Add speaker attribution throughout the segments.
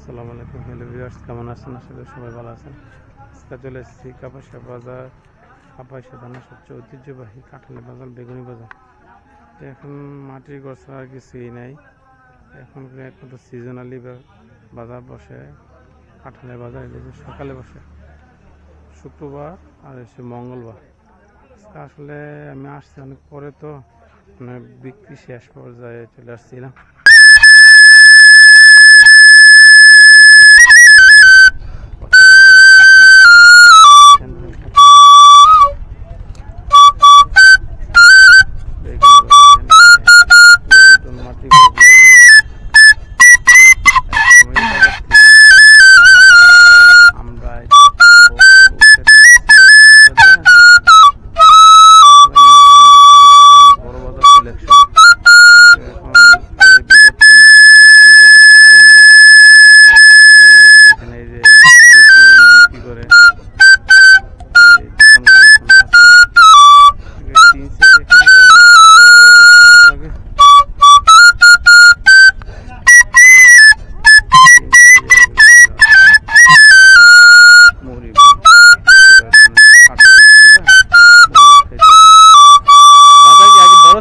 Speaker 1: আসসালামু আলাইকুম hello viewers, কেমন আছেন? আসলে সবাই ভালো আছেন। আজকে চলে এসেছি কাপাসিয়া বাজার, কাপাসিয়া থানার সবচেয়ে ঐতিহ্যবাহী কাঁঠালের বাজার, বেগুনি বাজার। তো এখন মাটির ঘর ছাড়া আর কিছুই নাই। এখন একমাত্র সিজনালি বাজার বসে, কাঁঠালের বাজার। এটা সকালে বসে শুক্রবার আর এসে মঙ্গলবার। আজকে আসলে আমি আসছি অনেক পরে, তো মানে বিক্রি শেষ পর্যায়ে চলে আসছিলাম।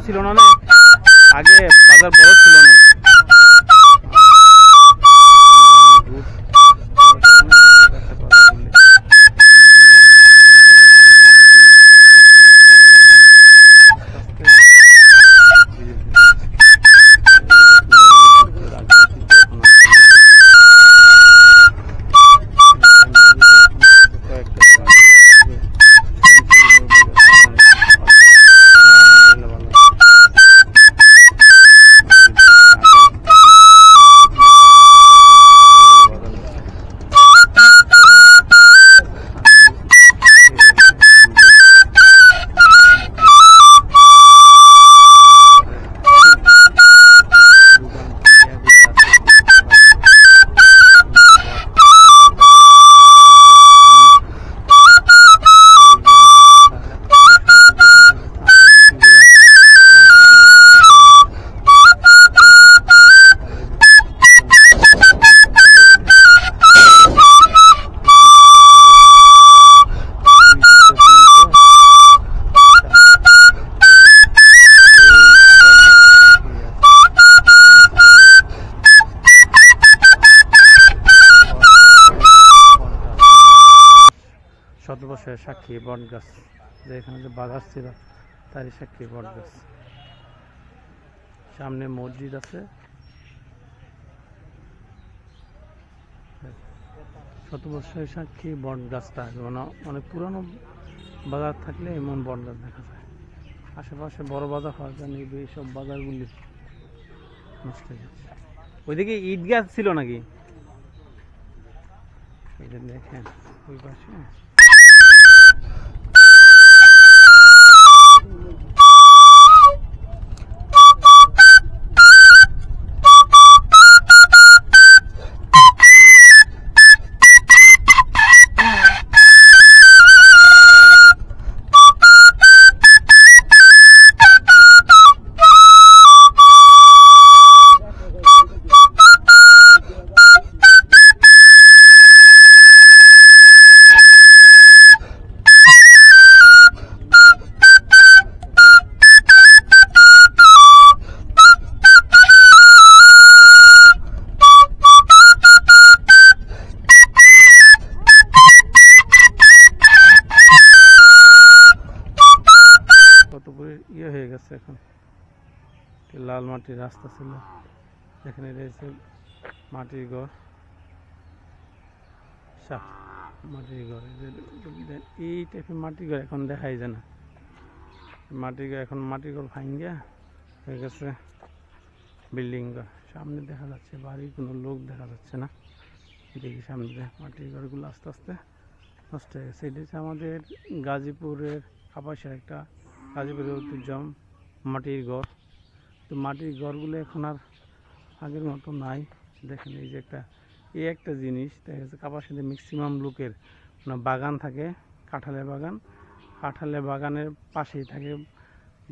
Speaker 1: ছিল না, আগে বাজার বড় ছিল না। শতবর্ষের সাক্ষী বট গাছ, যে এখানে যে বাগান ছিল তারই সাক্ষী বট গাছ। সামনে মসজিদ আছে। শতবর্ষের সাক্ষী বট গাছটা মানে অনেক পুরানো বাজার থাকলে এমন বট গাছ দেখা যায়। আশেপাশে বড় বাজার হওয়ার জন্য এইসব বাজারগুলি নষ্ট হয়ে যাচ্ছে। ওইদিকে ইট গাছ ছিল নাকি? দেখেন ওই পাশে ইয়ে হয়ে গেছে। এখন লাল মাটির রাস্তা ছিল, এখানে রয়েছে মাটির ঘর, মাটির ঘর। এই টাইপের মাটির ঘর এখন দেখাই যায় না। মাটির ঘর এখন মাটির ঘর ভাঙ্গিয়া হয়ে গেছে বিল্ডিং ঘর। সামনে দেখা যাচ্ছে বাড়ি, কোনো লোক দেখা যাচ্ছে না। দেখি সামনে মাটির ঘরগুলো আস্তে আস্তে নষ্ট হয়ে গেছে। এটা হচ্ছে আমাদের গাজীপুরের কাপাসিয়ার একটা গাজীপুরের ঐতিহ্য মাটির ঘর। তো মাটির ঘরগুলো এখন আর আগের মতো নাই। দেখেন এই যে একটা জিনিস দেখা যাচ্ছে, কাপাসিয়াতে ম্যাক্সিমাম লোকের বাগান থাকে, কাঁঠালের বাগান। কাঁঠালের বাগানের পাশেই থাকে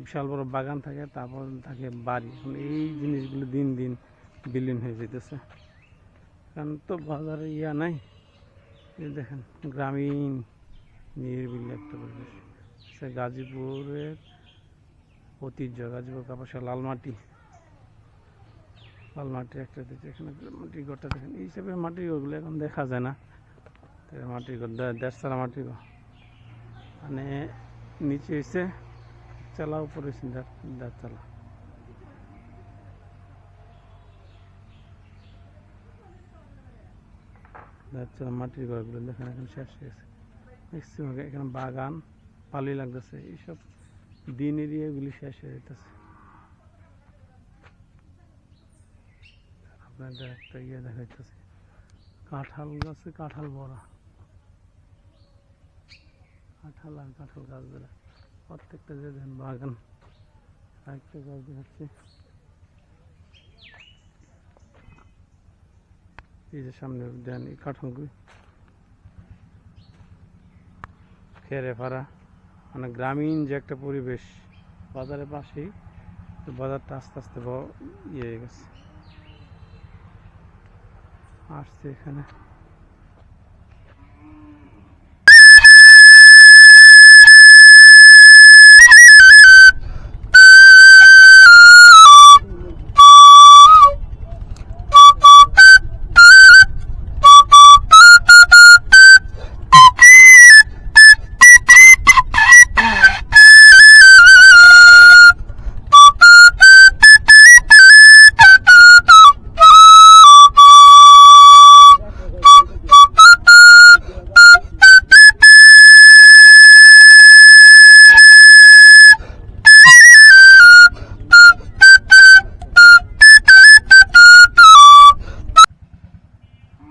Speaker 1: বিশাল বড় বাগান থাকে, তারপর থাকে বাড়ি। এখন এই জিনিসগুলো দিন দিন বিলীন হয়ে যেতেছে। এখন তো বাজারে ইয়া নাই, এই দেখেন গ্রামীণ নিরিবিলি একটা পরিবেশ। সে গাজীপুরের ঐতিহ্য, গাজীপুর কাপাসিয়া লালমাটি একটা দিচ্ছে। এখানে মাটির ঘরটা দেখেন, এই হিসাবে মাটির ঘরগুলো এখন দেখা যায় না। মাটির ঘর দেড়তলা মাটির ঘর, মানে নিচে হয়েছে চালা, উপরে হয়েছে দেড়তলা। মাটির ঘরগুলো দেখেন এখন শেষ হয়ে গেছে। ম্যাক্সিমাম এখানে বাগান ভালোই লাগতেছে, এইসব দিন এরিয়াগুলি শেষ হয়ে যেতেছে। আপনাদের একটা ইয়ে দেখাইতেছে, কাঁঠাল গাছে কাঁঠাল ভরা, কাঁঠাল আর কাঁঠাল গাছগুলো প্রত্যেকটা যে দেখেন বাগান। আরেকটা গাছ দেখাচ্ছে, এই যে সামনে দেন এই কাঁঠালগুলি খেরে ফারা, মানে গ্রামীণ যে একটা পরিবেশ। বাজারের পাশেই, বাজারটা আস্তে আস্তে ইয়ে হয়ে গেছে, আসছে এখানে।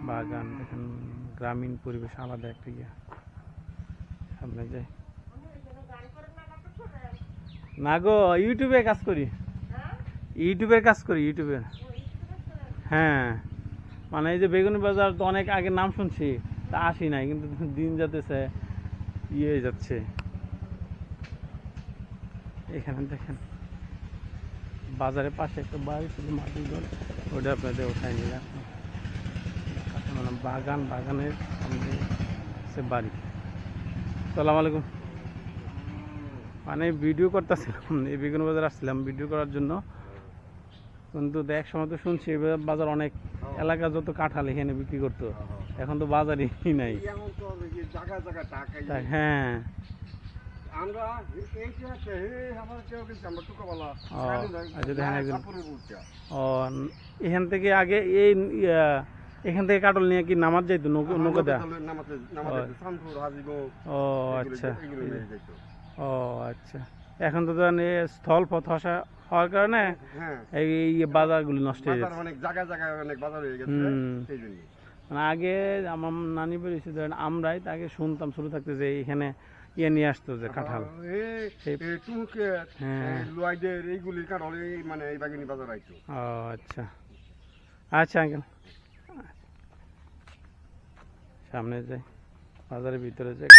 Speaker 1: বাগান দেখেন, গ্রামীণ পরিবেশ আলাদা একটা ইয়ে। সামনে যাই না গো, ইউটিউবে কাজ করি, ইউটিউবের কাজ করি, ইউটিউবে। হ্যাঁ, মানে এই যে বেগুনি বাজার তো অনেক আগে নাম শুনছি, তা আসি নাই, কিন্তু দিন যাতেছে ইয়ে হয়ে যাচ্ছে। এখানে দেখেন বাজারের পাশে একটা বাড়ি ছিল মাটির ঘর, ওটা আপনাদের ওঠায় নিয়ে আসলাম। মানে বাগানের সামনে সে বাড়ি। আসসালামু আলাইকুম। মানে ভিডিও করতেছিলাম, এই বেগুন বাজার আসছিলাম ভিডিও করার জন্য, কিন্তু এক সময় তো শুনছি বাজার অনেক এলাকা যত কাঁঠাল এখানে বিক্রি করতো, এখন তো বাজারই নাই। হ্যাঁ, এখান থেকে আগে এখান থেকে কাটল নিয়ে কি নামাজ যাইতো নৌকা দেয়া? ও আচ্ছা, ও আচ্ছা। এখন তো স্থল পথ হওয়ার কারণে এই বাজারগুলি নষ্ট হয়ে যাচ্ছে। মানে আগে আমার নানি বেরিয়েছে ধরেন, আমরাই তাকে শুনতাম ছোট থাকতে যে এখানে ইয়ে নিয়ে আসতো যে কাঁঠাল। ও আচ্ছা, আচ্ছা আঙ্কেল, সামনে যাই, বাজারের ভিতরে যাই।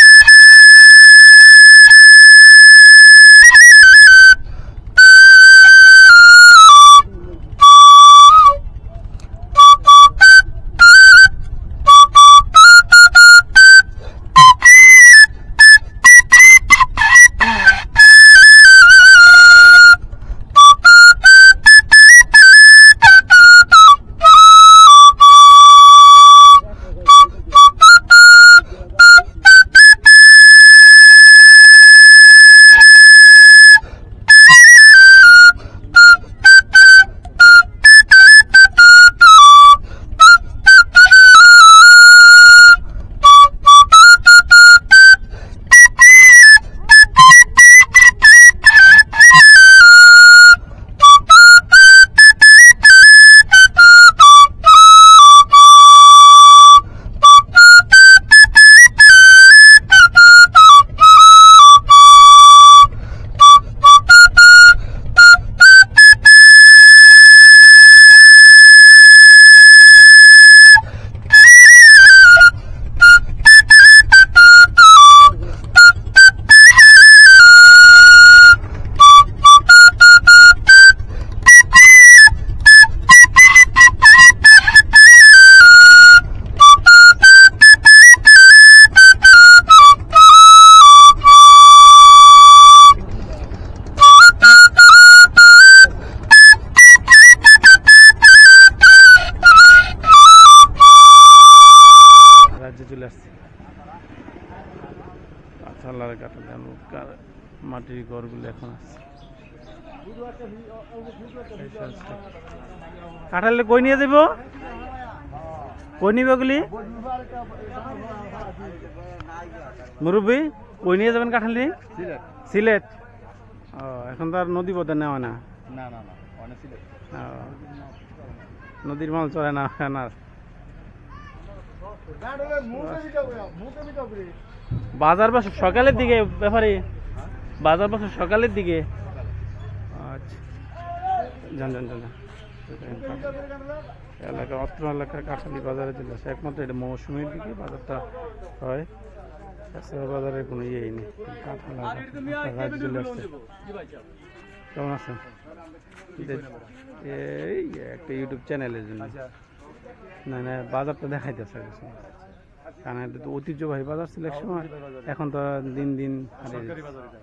Speaker 1: চলে আসছে। কাঁঠালার কাঁঠাল মাটির ঘরগুলো এখন আসছে। কাঁঠালে কই নিয়ে যাবো? কই নিবে ওগুলি মুরব্বী? কই নিয়ে যাবেন কাঁঠালি? সিলেট। ও এখন তো আর নদী পথে নেওয়া না। নদীর মাল চলে না না। বাজার বসে সকালের দিকে ব্যাপারে? বাজার বসে সকালের দিকে? আচ্ছা জান জান জান। এলাকা অত্র এলাকার কাঁঠালি বাজারে চলে আসে একমাত্র এটা মৌসুমীর দিকে বাজারটা হয়। তাছাড়া বাজারের কোনো ইয়েই নেই। কাঁঠাল চলে আসছে। কেমন আছেন? এই একটা ইউটিউব চ্যানেলের জন্য না না বাজারটা দেখাইতেছে। কারণ এটা তো ঐতিহ্যবাহী বাজার ছিল এক সময়, এখন তো দিন দিন হারিয়ে যাচ্ছে।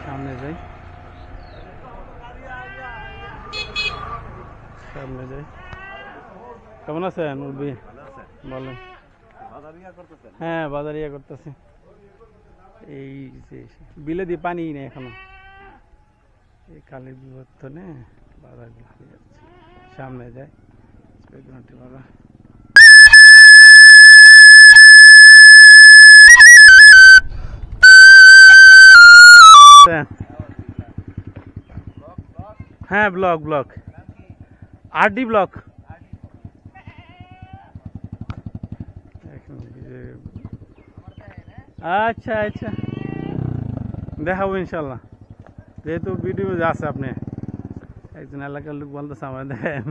Speaker 1: সামনে যাই, সামনে যাই। কেমন আছেন মুরব্বী? বলেন। হ্যাঁ বাজার ইয়া করতেছি। এই যে বিলে দিয়ে পানি নেই এখনো। এই কালের বিবর্তনে বাজার হারিয়ে যাচ্ছে। সামনে যাই বাজার। হ্যাঁ ব্লক ব্লক আরডি ব্লক। আচ্ছা আচ্ছা দেখাবো ইনশাল্লাহ। যেহেতু ভিডিও আছে আপনি একজন এলাকার লোক বলতেছে আমার দেখেন।